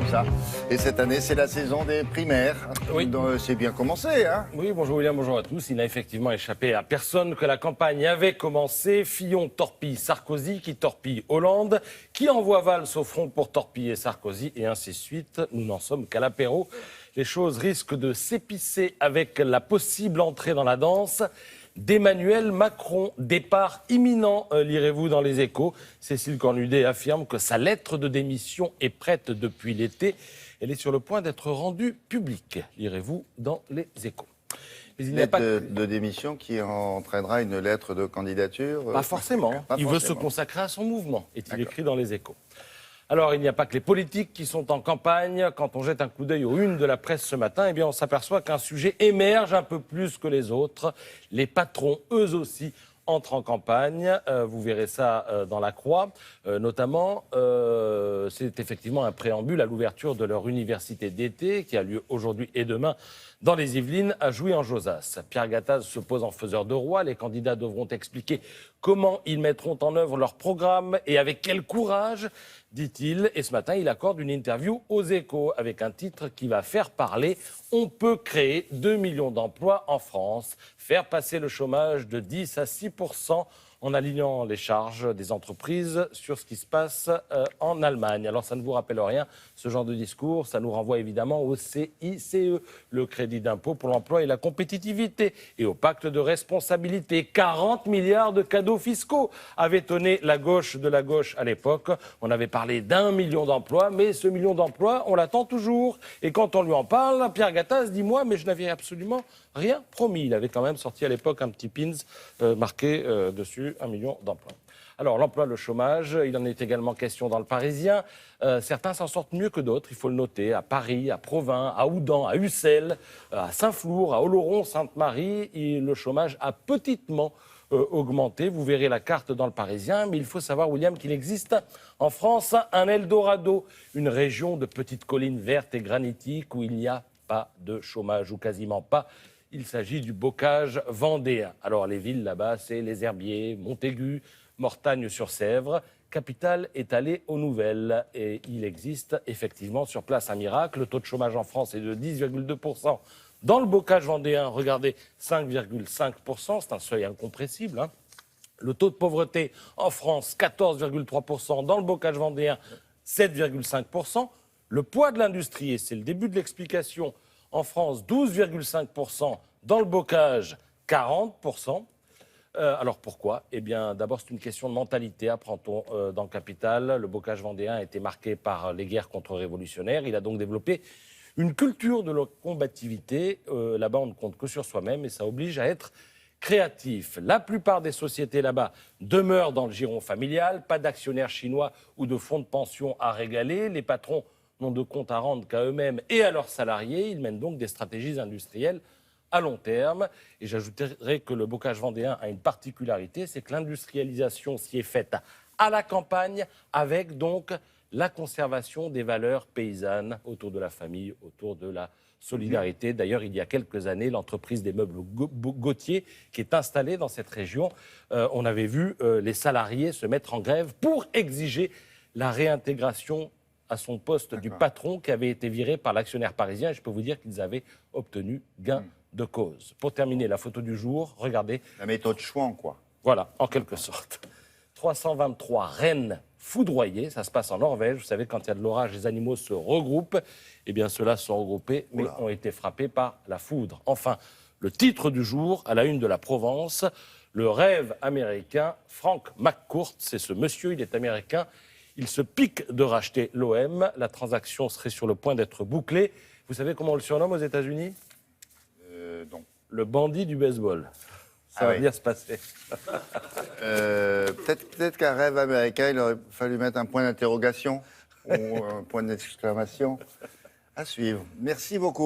comme ça. Et cette année, c'est la saison des primaires. Oui. C'est bien commencé, hein? Oui, bonjour William, bonjour à tous. Il n'a effectivement échappé à personne que la campagne avait commencé. Fillon torpille Sarkozy, qui torpille Hollande, qui envoie Valls au front pour torpiller Sarkozy, et ainsi de suite. Nous n'en sommes qu'à l'apéro. Les choses risquent de s'épicer avec la possible entrée dans la danse d'Emmanuel Macron. Départ imminent, lirez-vous dans les Échos. Cécile Cornudet affirme que sa lettre de démission est prête depuis l'été. Elle est sur le point d'être rendue publique, lirez-vous dans les Échos. Mais il n'y a pas de démission qui entraînera une lettre de candidature? Pas forcément. Il veut se consacrer à son mouvement, est-il écrit dans les Échos. Alors, il n'y a pas que les politiques qui sont en campagne. Quand on jette un coup d'œil aux unes de la presse ce matin, eh bien, on s'aperçoit qu'un sujet émerge un peu plus que les autres. Les patrons, eux aussi, entrent en campagne. Vous verrez ça dans la Croix. Notamment, c'est effectivement un préambule à l'ouverture de leur université d'été qui a lieu aujourd'hui et demain dans les Yvelines, à Jouy-en-Josas. Pierre Gattaz se pose en faiseur de roi. Les candidats devront expliquer comment ils mettront en œuvre leur programme et avec quel courage, dit-il. Et ce matin, il accorde une interview aux Échos avec un titre qui va faire parler. On peut créer 2 millions d'emplois en France, faire passer le chômage de 10 à 6% en alignant les charges des entreprises sur ce qui se passe en Allemagne. Alors ça ne vous rappelle rien, ce genre de discours, ça nous renvoie évidemment au CICE, le crédit d'impôt pour l'emploi et la compétitivité, et au pacte de responsabilité. 40 milliards de cadeaux fiscaux avaient tonné la gauche de la gauche à l'époque. On avait parlé d'1 million d'emplois, mais ce million d'emplois, on l'attend toujours. Et quand on lui en parle, Pierre Gattaz dit « Moi, mais je n'avais absolument rien promis ». Il avait quand même sorti à l'époque un petit pins marqué dessus 1 million d'emplois. Alors, l'emploi, le chômage, il en est également question dans le Parisien. Certains s'en sortent mieux que d'autres, il faut le noter, à Paris, à Provins, à Houdan, à Ussel, à Saint-Flour, à Oloron, Sainte-Marie. Et le chômage a petitement augmenté. Vous verrez la carte dans le Parisien. Mais il faut savoir, William, qu'il existe en France un Eldorado, une région de petites collines vertes et granitiques où il n'y a pas de chômage, ou quasiment pas. Il s'agit du bocage vendéen. Alors, les villes là-bas, c'est Les Herbiers, Montaigu, Mortagne-sur-Sèvre. Capitale étalée aux nouvelles. Et il existe effectivement sur place un miracle. Le taux de chômage en France est de 10,2%. Dans le bocage vendéen, regardez, 5,5%. C'est un seuil incompressible, hein. Le taux de pauvreté en France, 14,3%. Dans le bocage vendéen, 7,5%. Le poids de l'industrie, et c'est le début de l'explication, en France, 12,5%. Dans le bocage, 40%. Alors pourquoi? Eh bien, d'abord, c'est une question de mentalité, apprend-on dans le Capital. Le bocage vendéen a été marqué par les guerres contre-révolutionnaires. Il a donc développé une culture de la combativité. Là-bas, on ne compte que sur soi-même et ça oblige à être créatif. La plupart des sociétés là-bas demeurent dans le giron familial. Pas d'actionnaires chinois ou de fonds de pension à régaler. Les patrons n'ont de compte à rendre qu'à eux-mêmes et à leurs salariés. Ils mènent donc des stratégies industrielles à long terme. Et j'ajouterais que le bocage vendéen a une particularité, c'est que l'industrialisation s'y est faite à la campagne, avec donc la conservation des valeurs paysannes autour de la famille, autour de la solidarité. D'ailleurs, il y a quelques années, l'entreprise des meubles Gauthier, qui est installée dans cette région, on avait vu les salariés se mettre en grève pour exiger la réintégration à son poste du patron qui avait été viré par l'actionnaire parisien. Et je peux vous dire qu'ils avaient obtenu gain de cause. Pour terminer, la photo du jour, regardez. La méthode Chouan, quoi. Voilà, en quelque sorte. 323 rennes foudroyées, ça se passe en Norvège. Vous savez, quand il y a de l'orage, les animaux se regroupent. Eh bien, ceux-là sont regroupés, mais ont été frappés par la foudre. Enfin, le titre du jour, à la une de la Provence, le rêve américain. Frank McCourt, c'est ce monsieur, il est américain. Il se pique de racheter l'OM. La transaction serait sur le point d'être bouclée. Vous savez comment on le surnomme aux États-Unis? Non. Le bandit du baseball. Ça va bien se passer. Peut-être qu'un rêve américain, il aurait fallu mettre un point d'interrogation ou un point d'exclamation. À suivre. Merci beaucoup.